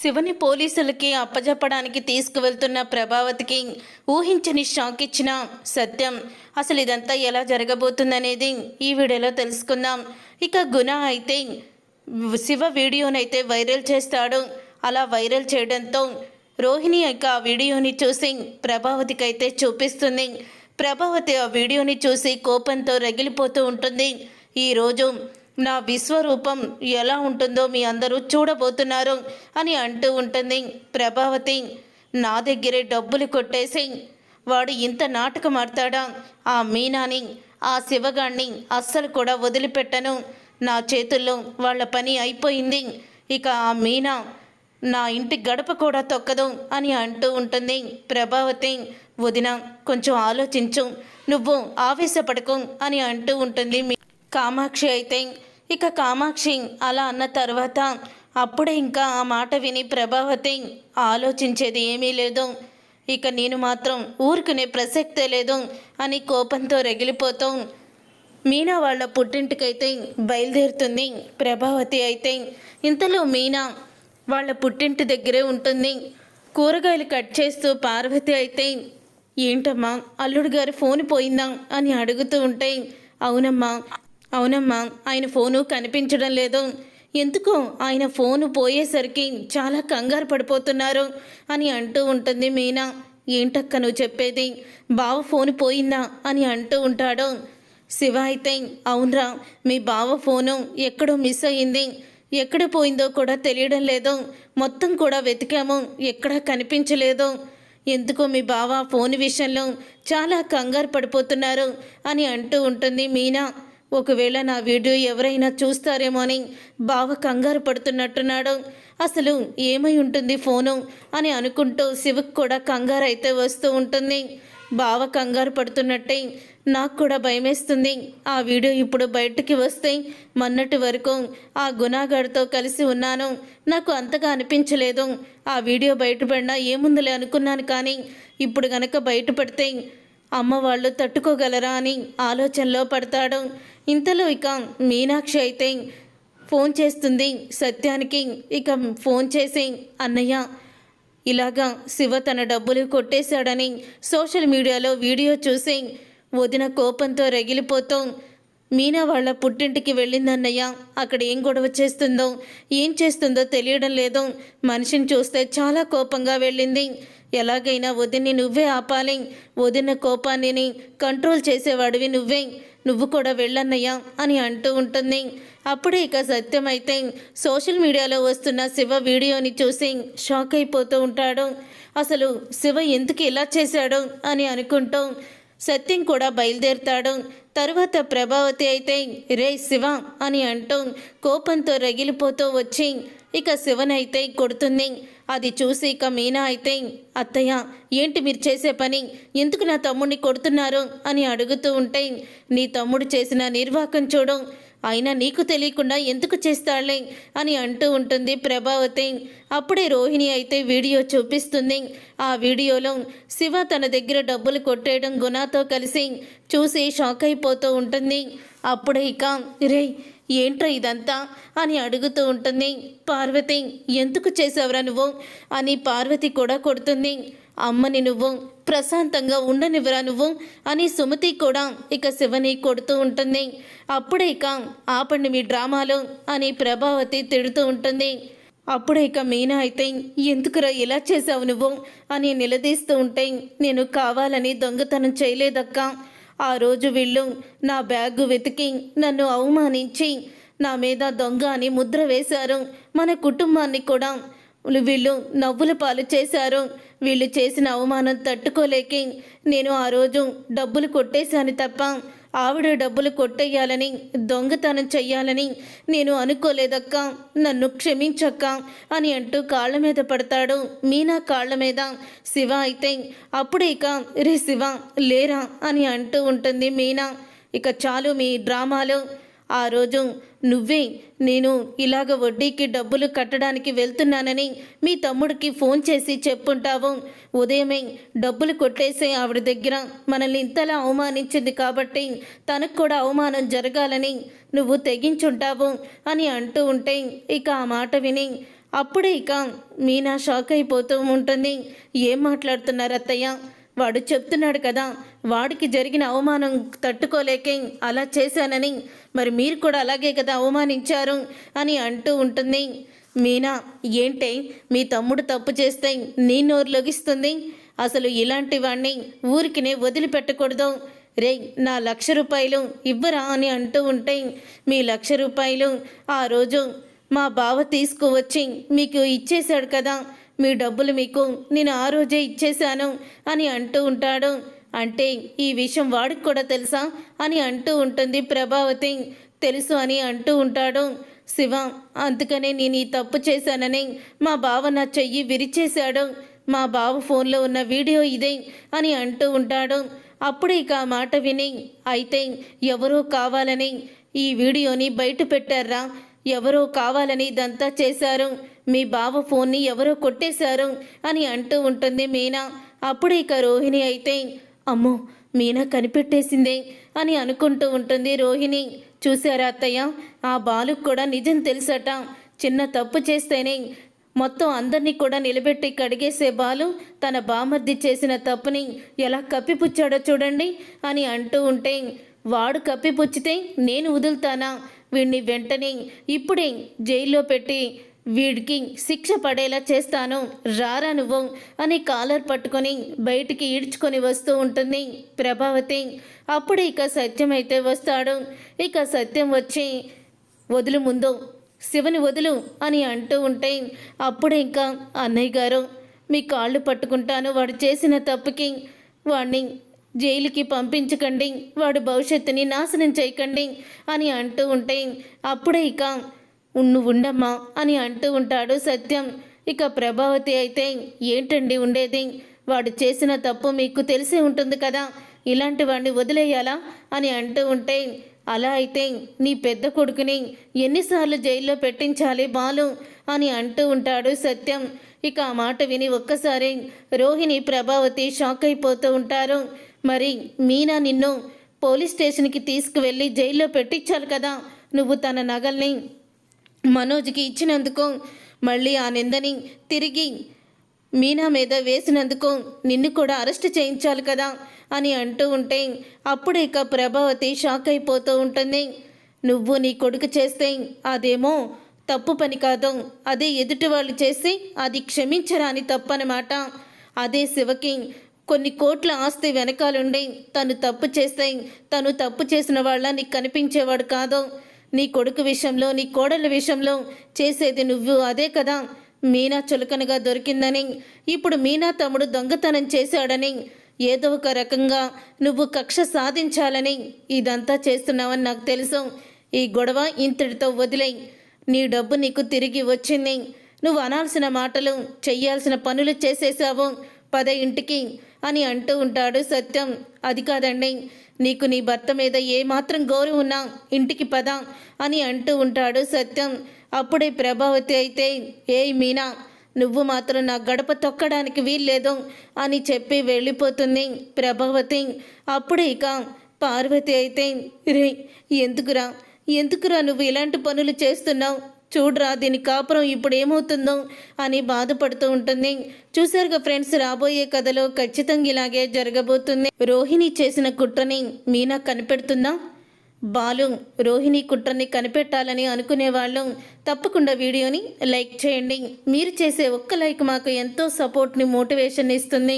శివని పోలీసులకి అప్పజెప్పడానికి తీసుకువెళ్తున్న ప్రభావతికి ఊహించని షాక్ ఇచ్చిన సత్యం. అసలు ఇదంతా ఎలా జరగబోతుందనేది ఈ వీడియోలో తెలుసుకుందాం. ఇక గుణ అయితే శివ వీడియోనైతే వైరల్ చేస్తాడు. అలా వైరల్ చేయడంతో రోహిణి యొక్క ఆ వీడియోని చూసి ప్రభావతికి అయితే చూపిస్తుంది. ప్రభావతి ఆ వీడియోని చూసి కోపంతో రగిలిపోతూ ఉంటుంది. ఈరోజు నా విశ్వరూపం ఎలా ఉంటుందో మీ అందరూ చూడబోతున్నారు అని అంటూ ఉంటుంది. ప్రభావతి నా దగ్గరే డబ్బులు కొట్టేసి వాడు ఇంత నాటకం ఆడతాడా? ఆ మీనాని, ఆ శివగాణ్ణి అస్సలు కూడా వదిలిపెట్టను. నా చేతుల్లో వాళ్ళ పని అయిపోయింది. ఇక ఆ మీనా నా ఇంటి గడప కూడా తొక్కదు అని అంటూ ఉంటుంది. ప్రభావతి, వదిన కొంచెం ఆలోచించు, నువ్వు ఆవేశపడకు అని అంటూ ఉంటుంది. కామాక్షి అయితే ఇక కామాక్షి అలా అన్న తర్వాత అప్పుడే ఇంకా ఆ మాట విని ప్రభావతి ఆలోచించేది ఏమీ లేదు. ఇక నేను మాత్రం ఊరుకునే ప్రసక్తే లేదు అని కోపంతో రగిలిపోతూ మీనా వాళ్ళ పుట్టింటికైతే బయలుదేరుతుంది. ప్రభావతి అయితే ఇంతలో మీనా వాళ్ళ పుట్టింటి దగ్గరే ఉంటుంది. కూరగాయలు కట్ చేస్తూ పార్వతి అయితే ఏంటమ్మా అల్లుడు గారి ఫోన్ పోయిందా అని అడుగుతూ ఉంటే అవునమ్మా ఆయన ఫోను కనిపించడం లేదు. ఎందుకో ఆయన ఫోను పోయేసరికి చాలా కంగారు పడిపోతున్నారు అని అంటూ ఉంటుంది మీనా. ఏంటక్క నువ్వు చెప్పేది? బావ ఫోను పోయిందా అని అంటూ ఉంటాడు. శివ అయితే అవునరా, మీ బావ ఫోను ఎక్కడో మిస్ అయ్యింది, ఎక్కడ పోయిందో కూడా తెలియడం లేదు, మొత్తం కూడా వెతికాము, ఎక్కడా కనిపించలేదు. ఎందుకో మీ బావ ఫోన్ విషయంలో చాలా కంగారు పడిపోతున్నారు అని అంటూ ఉంటుంది మీనా. ఒకవేళ నా వీడియో ఎవరైనా చూస్తారేమో అని బావ కంగారు పడుతున్నట్టున్నాడు. అసలు ఏమై ఉంటుంది ఫోను అని అనుకుంటూ శివకు కూడా కంగారు అయితే వస్తూ ఉంటుంది. బావ కంగారు పడుతున్నట్టే నాకు కూడా భయమేస్తుంది. ఆ వీడియో ఇప్పుడు బయటికి వస్తే మొన్నటి వరకు ఆ గుణాగాడితో కలిసి ఉన్నాను, నాకు అంతగా అనిపించలేదు. ఆ వీడియో బయటపడినా ఏముందిలే అనుకున్నాను, కానీ ఇప్పుడు గనక బయటపడితే అమ్మ వాళ్ళు తట్టుకోగలరా అని ఆలోచనలో పడతాడు. ఇంతలో ఇక మీనాక్షి అయితే ఫోన్ చేస్తుంది సత్యానికి. ఇక ఫోన్ చేసి అన్నయ్య ఇలాగా శివ తన డబ్బులు కొట్టేశాడని సోషల్ మీడియాలో వీడియో చూసి వదిన కోపంతో రగిలిపోతూ మీనా వాళ్ళ పుట్టింటికి వెళ్ళిందన్నయ్య. అక్కడ ఏం గొడవ చేస్తుందో ఏం చేస్తుందో తెలియడం లేదు. మనిషిని చూస్తే చాలా కోపంగా వెళ్ళింది. ఎలాగైనా వదిన్ని నువ్వే ఆపాలి, వదిన కోపాన్ని కంట్రోల్ చేసేవాడివి నువ్వే, నువ్వు కూడా వెళ్ళన్నయ్యా అని అంటూ ఉంటుంది. అప్పుడే ఇక సత్యం అయితే సోషల్ మీడియాలో వస్తున్న శివ వీడియోని చూసి షాక్ అయిపోతూ ఉంటాడు. అసలు శివ ఎందుకు ఇలా చేశాడు అని అనుకుంటూ సత్యం కూడా బయలుదేరుతాడు. తరువాత ప్రభావతి అయితే రే శివ అని అంటూ కోపంతో రగిలిపోతూ వచ్చి ఇక శివనైతే కొడుతుంది. అది చూసి ఇక మీనా అయితే అత్తయ్య ఏంటి మీరు చేసే పని, ఎందుకు నా తమ్ముడిని కొడుతున్నారు అని అడుగుతూ ఉంటే నీ తమ్ముడు చేసిన నిర్వాకం చూడు, అయినా నీకు తెలియకుండా ఎందుకు చేస్తాడులే అని అంటూ ఉంటుంది ప్రభావతి. అప్పుడే రోహిణి అయితే వీడియో చూపిస్తుంది. ఆ వీడియోలో శివ తన దగ్గర డబ్బులు కొట్టేయడం గుణతో కలిసి చూసి షాక్ అయిపోతూ ఉంటుంది. అప్పుడే ఇక రే ఏంట్రా ఇదంతా అని అడుగుతూ ఉంటుంది. పార్వతి ఎందుకు చేసావురా నువ్వు అని పార్వతి కూడా కొడుతుంది. అమ్మని నువ్వు ప్రశాంతంగా ఉండనివ్వరా నువ్వు అని సుమతి కూడా ఇక శివని కొడుతూ ఉంటుంది. అప్పుడే ఇక ఆపండి మీ డ్రామాలు అని ప్రభావతి తిడుతూ ఉంటుంది. అప్పుడే ఇక మీనా అయితే ఎందుకురా ఇలా చేసావు నువ్వు అని నిలదీస్తూ ఉంటే నేను కావాలని దొంగతనం చేయలేదక్క. ఆ రోజు వీళ్ళు నా బ్యాగు వెతికి నన్ను అవమానించి నా మీద దొంగ అని ముద్ర వేశారు. మన కుటుంబాన్ని కూడా వీళ్ళు నవ్వుల పాలు చేశారు. వీళ్ళు చేసిన అవమానం తట్టుకోలేక నేను ఆ రోజు డబ్బులు కొట్టేశాను తప్ప ఆవిడ డబ్బులు కొట్టేయాలని దొంగతనం చెయ్యాలని నేను అనుకోలేదక్క, నన్ను క్షమించక్క అని అంటూ కాళ్ళ మీద పడతాడు. మీనా కాళ్ళ మీద. శివ అయితే అప్పుడే ఇక రే శివ లేరా అని అంటూ ఉంటుంది మీనా. ఇక చాలు మీ డ్రామాలు, ఆ రోజు నువ్వే నేను ఇలాగ వడ్డీకి డబ్బులు కట్టడానికి వెళ్తున్నానని మీ తమ్ముడికి ఫోన్ చేసి చెప్పుంటావు. ఉదయమే డబ్బులు కొట్టేసే ఆవిడ దగ్గర మనల్ని ఇంతలా అవమానించింది కాబట్టి తనకు కూడా అవమానం జరగాలని నువ్వు తెగించుంటావు అని అంటూ ఉంటే ఇక ఆ మాట విని అప్పుడే ఇక మీనా షాక్ అయిపోతూ ఉంటుంది. ఏం మాట్లాడుతున్నారు అత్తయ్య? వాడు చెప్తున్నాడు కదా, వాడికి జరిగిన అవమానం తట్టుకోలేకే అలా చేశానని. మరి మీరు కూడా అలాగే కదా అవమానించారు అని అంటూ ఉంటుంది. మీనా, ఏంటే మీ తమ్ముడు తప్పు చేస్తే నీ నోరు లొగిస్తుంది? అసలు ఇలాంటి వాణ్ణి ఊరికినే వదిలిపెట్టకూడదు. రే, నా 1,00,000 రూపాయలు ఇవ్వరా అని అంటూ ఉంటే, మీ 1,00,000 రూపాయలు ఆ రోజు మా బావ తీసుకువచ్చి మీకు ఇచ్చేశాడు కదా, మీ డబ్బులు మీకు నేను ఆ రోజే ఇచ్చేశాను అని అంటూ ఉంటాడు. అంటే ఈ విషయం వాడికి కూడా తెలుసా అని అంటూ ఉంటుంది ప్రభావతి. తెలుసు అని అంటూ ఉంటాడు శివ. అందుకనే నేను ఈ తప్పు చేశానని మా బావ నా చెయ్యి విరిచేశాడు. మా బావ ఫోన్లో ఉన్న వీడియో ఇదే అని అంటూ ఉంటాడు. అప్పుడు ఇక ఆ మాట విని, అయితే ఎవరో కావాలని ఈ వీడియోని బయట పెట్టారా? ఎవరో కావాలని ఇదంతా చేశారు. మీ బావ ఫోన్ని ఎవరో కొట్టేశారు అని అంటూ ఉంటుంది మీనా. అప్పుడు ఇక రోహిణి అయితే, అమ్మో, మీనా కనిపెట్టేసిందే అని అనుకుంటూ ఉంటుంది రోహిణి. చూశారా అత్తయ్య, ఆ బాలుకు కూడా నిజం తెలుసట. చిన్న తప్పు చేస్తేనే మొత్తం అందరినీ కూడా నిలబెట్టి కడిగేసే బాలు తన బామర్ది చేసిన తప్పుని ఎలా కప్పిపుచ్చాడో చూడండి అని అంటూ ఉంటే, వాడు కప్పిపుచ్చితే నేను వదులుతానా? వీడిని వెంటనే ఇప్పుడే జైల్లో పెట్టి వీడికి శిక్ష పడేలా చేస్తాను, రారా నువ్వు అని కాలర్ పట్టుకొని బయటికి ఈడ్చుకొని వస్తూ ఉంటుంది ప్రభావతి. అప్పుడు ఇక సత్యం అయితే వస్తాడు. ఇక సత్యం వచ్చి, వదులు ముందు, శివని వదులు అని అంటూ ఉంటే, అప్పుడే ఇంకా అన్నయ్య గారు మీ కాళ్ళు పట్టుకుంటాను, వాడు చేసిన తప్పుకి వాడిని జైలుకి పంపించకండి, వాడు భవిష్యత్తుని నాశనం చేయకండి అని అంటూ ఉంటే, అప్పుడే ఇక నువ్వు ఉండమ్మా అని అంటూ ఉంటాడు సత్యం. ఇక ప్రభావతి అయితే, ఏంటండి ఉండేది, వాడు చేసిన తప్పు మీకు తెలిసే ఉంటుంది కదా, ఇలాంటి వాడిని వదిలేయాలా అని అంటూ ఉంటే, అలా అయితే నీ పెద్ద కొడుకుని ఎన్నిసార్లు జైల్లో పెట్టించాలి బాలు అని అంటూ ఉంటాడు సత్యం. ఇక ఆ మాట విని ఒక్కసారి రోహిణి ప్రభావతి షాక్ అయిపోతూ ఉంటారు. మరి మీనా నిన్ను పోలీస్ స్టేషన్కి తీసుకువెళ్ళి జైల్లో పెట్టించాలి కదా, నువ్వు తన నగల్ని మనోజ్కి ఇచ్చినందుకు మళ్ళీ ఆ నిందని తిరిగి మీనా మీద వేసినందుకు నిన్ను కూడా అరెస్ట్ చేయించాలి కదా అని అంటూ ఉంటే, అప్పుడు ఇక ప్రభావతి షాక్ అయిపోతూ ఉంటుంది. నువ్వు నీ కొడుకు చేస్తే అదేమో తప్పు పని కాదు, అదే ఎదుటి వాళ్ళు చేసి అది క్షమించరాని తప్పనమాట. అదే శివకి కొన్ని కోట్ల ఆస్తి వెనకాలుండి తను తప్పు చేస్తే తను తప్పు చేసిన వాళ్ళ నీకు కనిపించేవాడు కాదు. నీ కొడుకు విషయంలో, నీ కోడళ్ళ విషయంలో చేసేది నువ్వు అదే కదా. మీనా చులకనగా దొరికిందని, ఇప్పుడు మీనా తమ్ముడు దొంగతనం చేశాడని, ఏదో ఒక రకంగా నువ్వు కక్ష సాధించాలని ఇదంతా చేస్తున్నావని నాకు తెలుసు. ఈ గొడవ ఇంతటితో వదిలేయి. నీ డబ్బు నీకు తిరిగి వచ్చింది. నువ్వు అనాల్సిన మాటలు, చెయ్యాల్సిన పనులు చేసేసావు. పద ఇంటికి అని అంటూ ఉంటాడు సత్యం. అది కాదండి, నీకు నీ భర్త మీద ఏమాత్రం గౌరవం ఉన్నా ఇంటికి పద అని అంటూ ఉంటాడు సత్యం. అప్పుడే ప్రభావతి అయితే, ఏయ్ మీనా, నువ్వు మాత్రం నా గడప తొక్కడానికి వీల్లేదు అని చెప్పి వెళ్ళిపోతుంది ప్రభావతి. అప్పుడే ఇక పార్వతి అయితే, రే, ఎందుకురా నువ్వు ఇలాంటి పనులు చేస్తున్నావు? చూడరా దీని కాపురం ఇప్పుడు ఏమవుతుందో అని బాధపడుతూ ఉంటుంది. చూసారుగా ఫ్రెండ్స్, రాబోయే కథలో ఖచ్చితంగా ఇలాగే జరగబోతుంది. రోహిణి చేసిన కుట్రని మీనా కనిపెడుతుందా? బాలు రోహిణి కుట్రని కనిపెట్టాలని అనుకునేవాళ్ళు తప్పకుండా వీడియోని లైక్ చేయండి. మీరు చేసే ఒక్క లైక్ మాకు ఎంతో సపోర్ట్ని, మోటివేషన్ ఇస్తుంది.